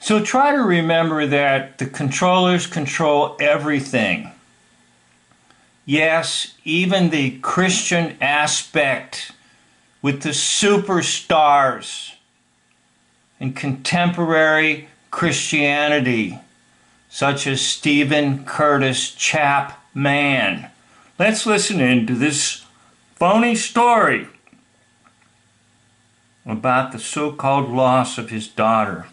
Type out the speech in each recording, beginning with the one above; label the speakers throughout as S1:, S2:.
S1: So try to remember that the controllers control everything. Yes, even the Christian aspect with the superstars in contemporary Christianity, such as Stephen Curtis Chapman. Let's listen in to this phony story about the so-called loss of his daughter.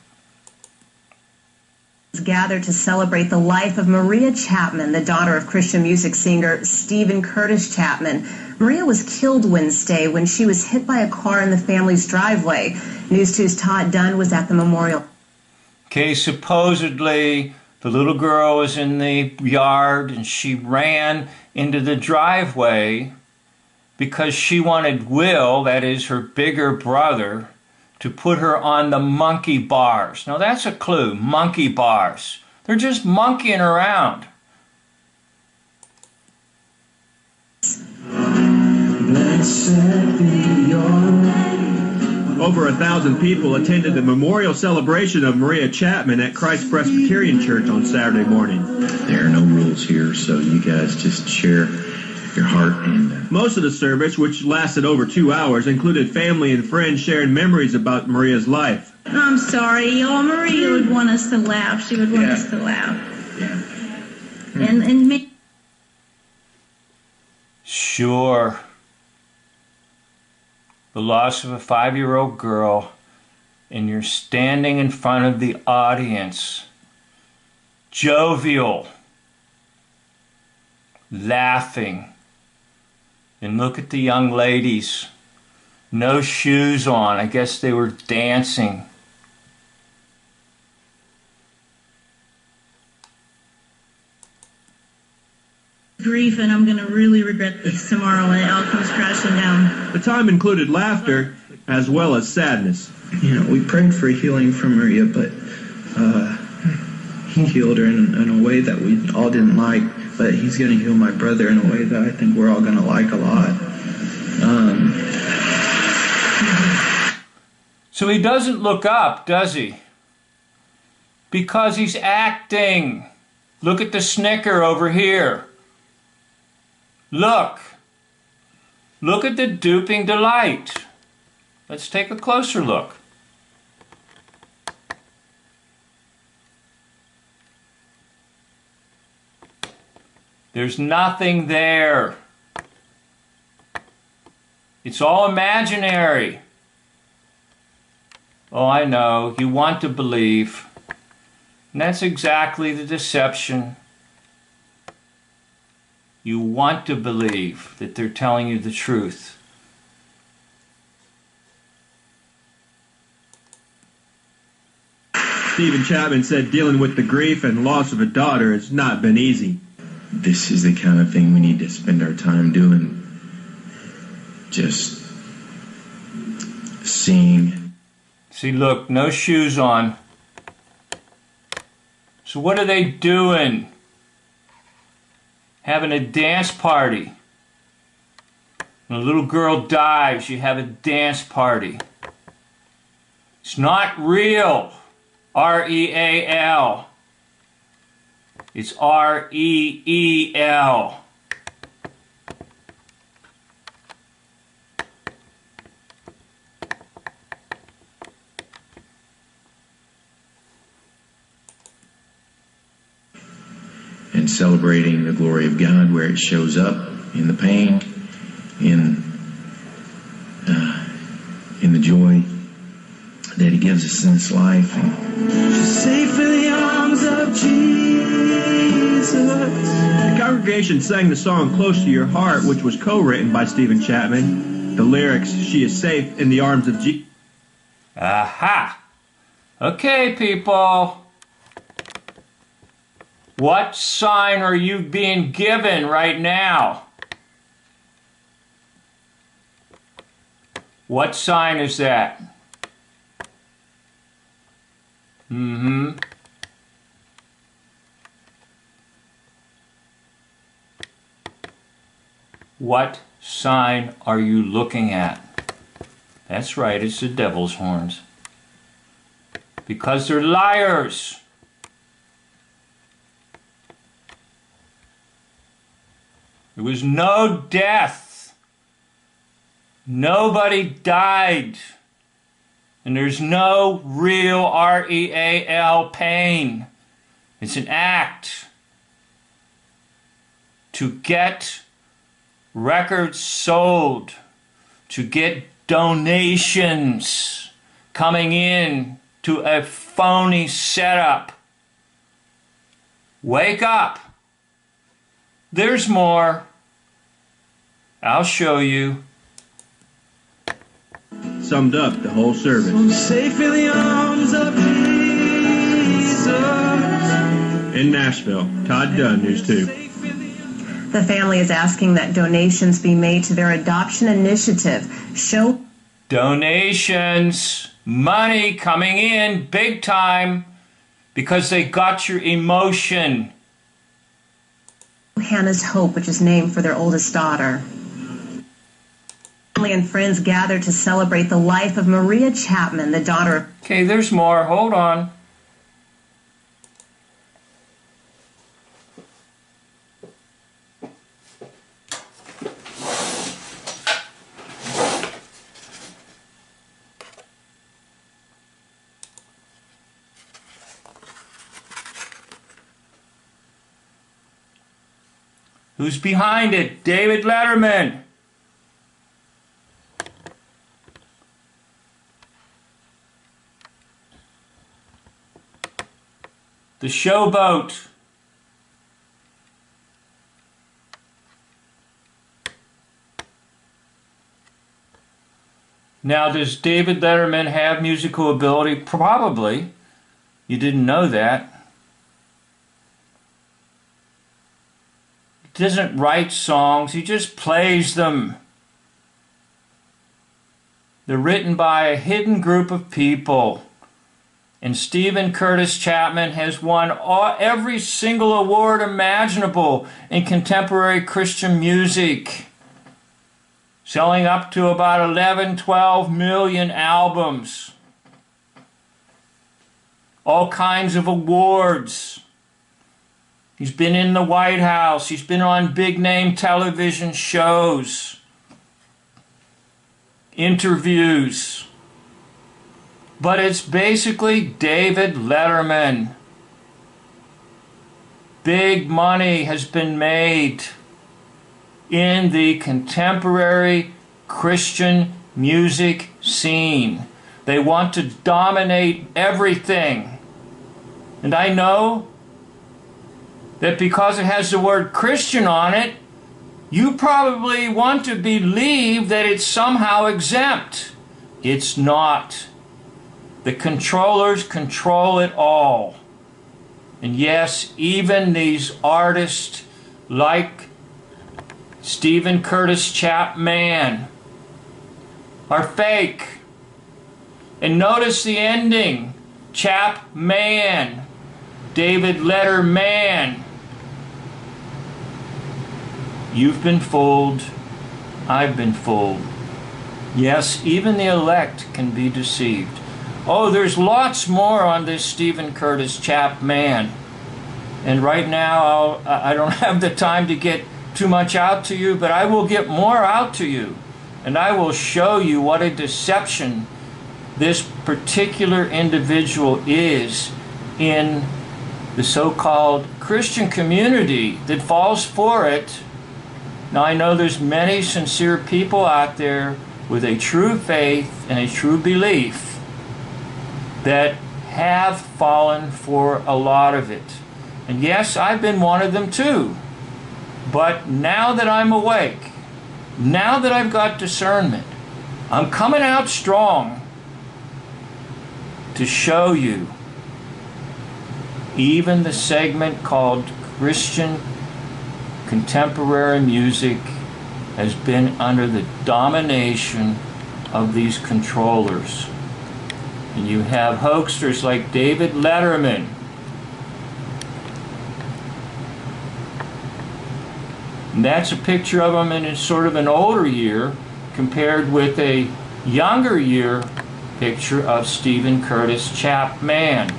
S2: Gathered to celebrate the life of Maria Chapman, the daughter of Christian music singer Stephen Curtis Chapman. Maria was killed Wednesday when she was hit by a car in the family's driveway. News 2's Todd Dunn was at the memorial.
S1: Okay, supposedly the little girl was in the yard and she ran into the driveway because she wanted Will, that is her bigger brother, to put her on the monkey bars. Now that's a clue, monkey bars. They're just monkeying around.
S3: Over 1,000 people attended the memorial celebration of Maria Chapman at Christ Presbyterian Church on Saturday morning.
S4: There are no rules here, so you guys just share your heart. And
S3: most of the service, which lasted over 2 hours, included family and friends sharing memories about Maria's life.
S5: I'm sorry, y'all. Maria would want us to laugh. She would want us to laugh.
S4: yeah.
S5: And me.
S1: Sure. The loss of a 5-year-old girl, and you're standing in front of the audience, jovial, laughing. And look at the young ladies, no shoes on. I guess they were dancing.
S5: Grief, and I'm going to really regret this tomorrow when it all comes crashing down.
S3: The time included laughter as well as sadness.
S4: You know, we prayed for healing for Maria, but he healed her in a way that we all didn't like. But he's going to heal my brother in a way that I think we're all going to like a lot.
S1: So he doesn't look up, does he? Because he's acting. Look at the snicker over here. Look. Look at the duping delight. Let's take a closer look. There's nothing there. It's all imaginary. Oh, I know. You want to believe. And that's exactly the deception. You want to believe that they're telling you the truth.
S3: Stephen Chapman said dealing with the grief and loss of a daughter has not been easy.
S4: This is the kind of thing we need to spend our time doing. Just seeing.
S1: See, look, no shoes on. So what are they doing? Having a dance party. When a little girl dies, you have a dance party. It's not real. R-E-A-L. It's R-E-E-L.
S4: And celebrating the glory of God where it shows up in the pain, in the joy that He gives us in this life.
S3: She's safe in the arms of Jesus. The congregation sang the song Close to Your Heart, which was co-written by Stephen Chapman. The lyrics, she is safe in the arms of Jesus.
S1: Aha! Okay, people. What sign are you being given right now? What sign is that? What sign are you looking at? That's right, it's the devil's horns. because they're liars. There was no death. Nobody died. And there's no real real pain. It's an act to get records sold, to get donations coming in to a phony setup. Wake up. There's more. I'll show you.
S3: Summed up the whole service.
S6: I'm safe in the arms of Jesus.
S3: In Nashville, Todd Dunn, News 2.
S2: The family is asking that donations be made to their adoption initiative. Show
S1: Donations, money coming in big time because they got your emotion.
S2: Hannah's Hope, which is named for their oldest daughter. Family and friends gathered to celebrate the life of Maria Chapman, the daughter of...
S1: Okay, there's more. Hold on. Who's behind it? David Letterman. The Showboat. Now, does David Letterman have musical ability? Probably. You didn't know that. He doesn't write songs, he just plays them. They're written by a hidden group of people. And Stephen Curtis Chapman has won every single award imaginable in contemporary Christian music, selling up to about 11, 12 million albums. All kinds of awards. He's been in the White House. He's been on big-name television shows, interviews. But it's basically David Letterman. Big money has been made in the contemporary Christian music scene. They want to dominate everything. And I know that because it has the word Christian on it, you probably want to believe that it's somehow exempt. It's not. The controllers control it all. And yes, even these artists like Stephen Curtis Chapman are fake. And notice the ending. Chapman. David Letterman. You've been fooled. I've been fooled. Yes, even the elect can be deceived. Oh, there's lots more on this Stephen Curtis Chapman. And right now, I don't have the time to get too much out to you, but I will get more out to you. And I will show you what a deception this particular individual is in the so-called Christian community that falls for it. Now, I know there's many sincere people out there with a true faith and a true belief that have fallen for a lot of it. And yes, I've been one of them too. But now that I'm awake, now that I've got discernment, I'm coming out strong to show you even the segment called Christian Contemporary Music has been under the domination of these controllers. And you have hoaxsters like David Letterman. And that's a picture of him in sort of an older year compared with a younger year picture of Stephen Curtis Chapman.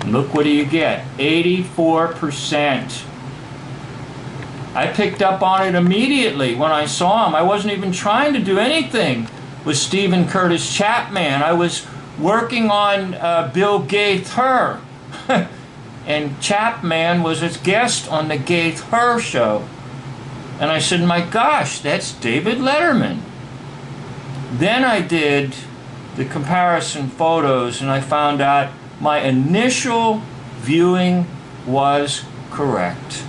S1: And look what you get, 84%. I picked up on it immediately when I saw him. I wasn't even trying to do anything with Stephen Curtis Chapman. I was working on Bill Gaither. And Chapman was his guest on the Gaither show. And I said, my gosh, that's David Letterman. Then I did the comparison photos and I found out my initial viewing was correct.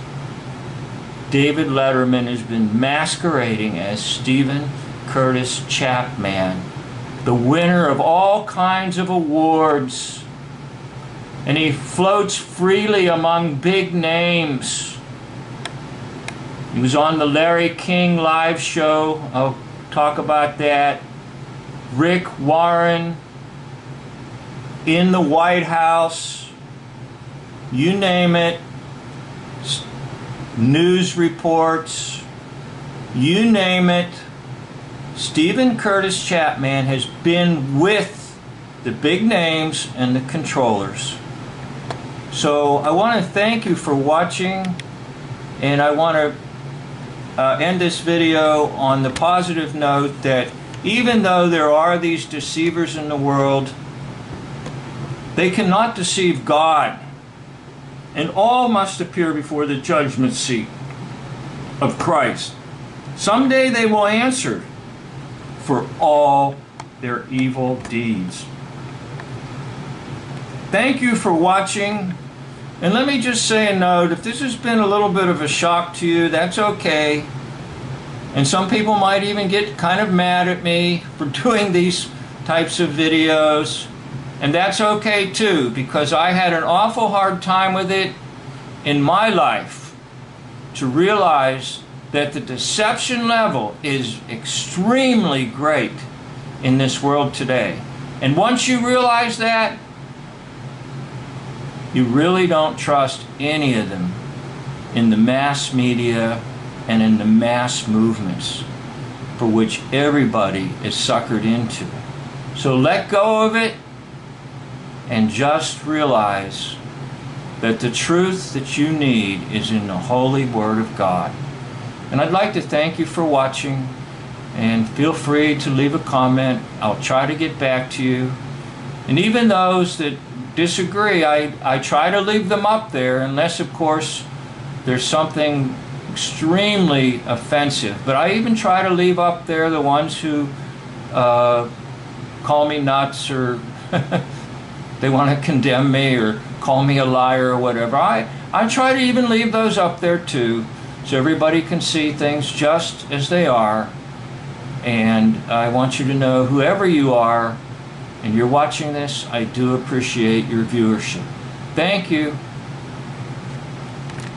S1: David Letterman has been masquerading as Stephen Curtis Chapman, the winner of all kinds of awards. And he floats freely among big names. He was on the Larry King live show. I'll talk about that. Rick Warren, in the White House, you name it. News reports, you name it. Stephen Curtis Chapman has been with the big names and the controllers. So I want to thank you for watching, and I want to end this video on the positive note that even though there are these deceivers in the world, they cannot deceive God. And all must appear before the judgment seat of Christ. Someday they will answer for all their evil deeds. Thank you for watching. And let me just say a note, if this has been a little bit of a shock to you, that's okay. And some people might even get kind of mad at me for doing these types of videos. And that's okay too, because I had an awful hard time with it in my life to realize that the deception level is extremely great in this world today. And once you realize that, you really don't trust any of them in the mass media and in the mass movements for which everybody is suckered into. So let go of it and just realize that the truth that you need is in the holy Word of God. And I'd like to thank you for watching, and feel free to leave a comment. I'll try to get back to you. And even those that disagree, I try to leave them up there, unless of course there's something extremely offensive. But I even try to leave up there the ones who call me nuts, or they want to condemn me or call me a liar or whatever. I try to even leave those up there too, so everybody can see things just as they are. And I want you to know, whoever you are and you're watching this, I do appreciate your viewership. Thank you.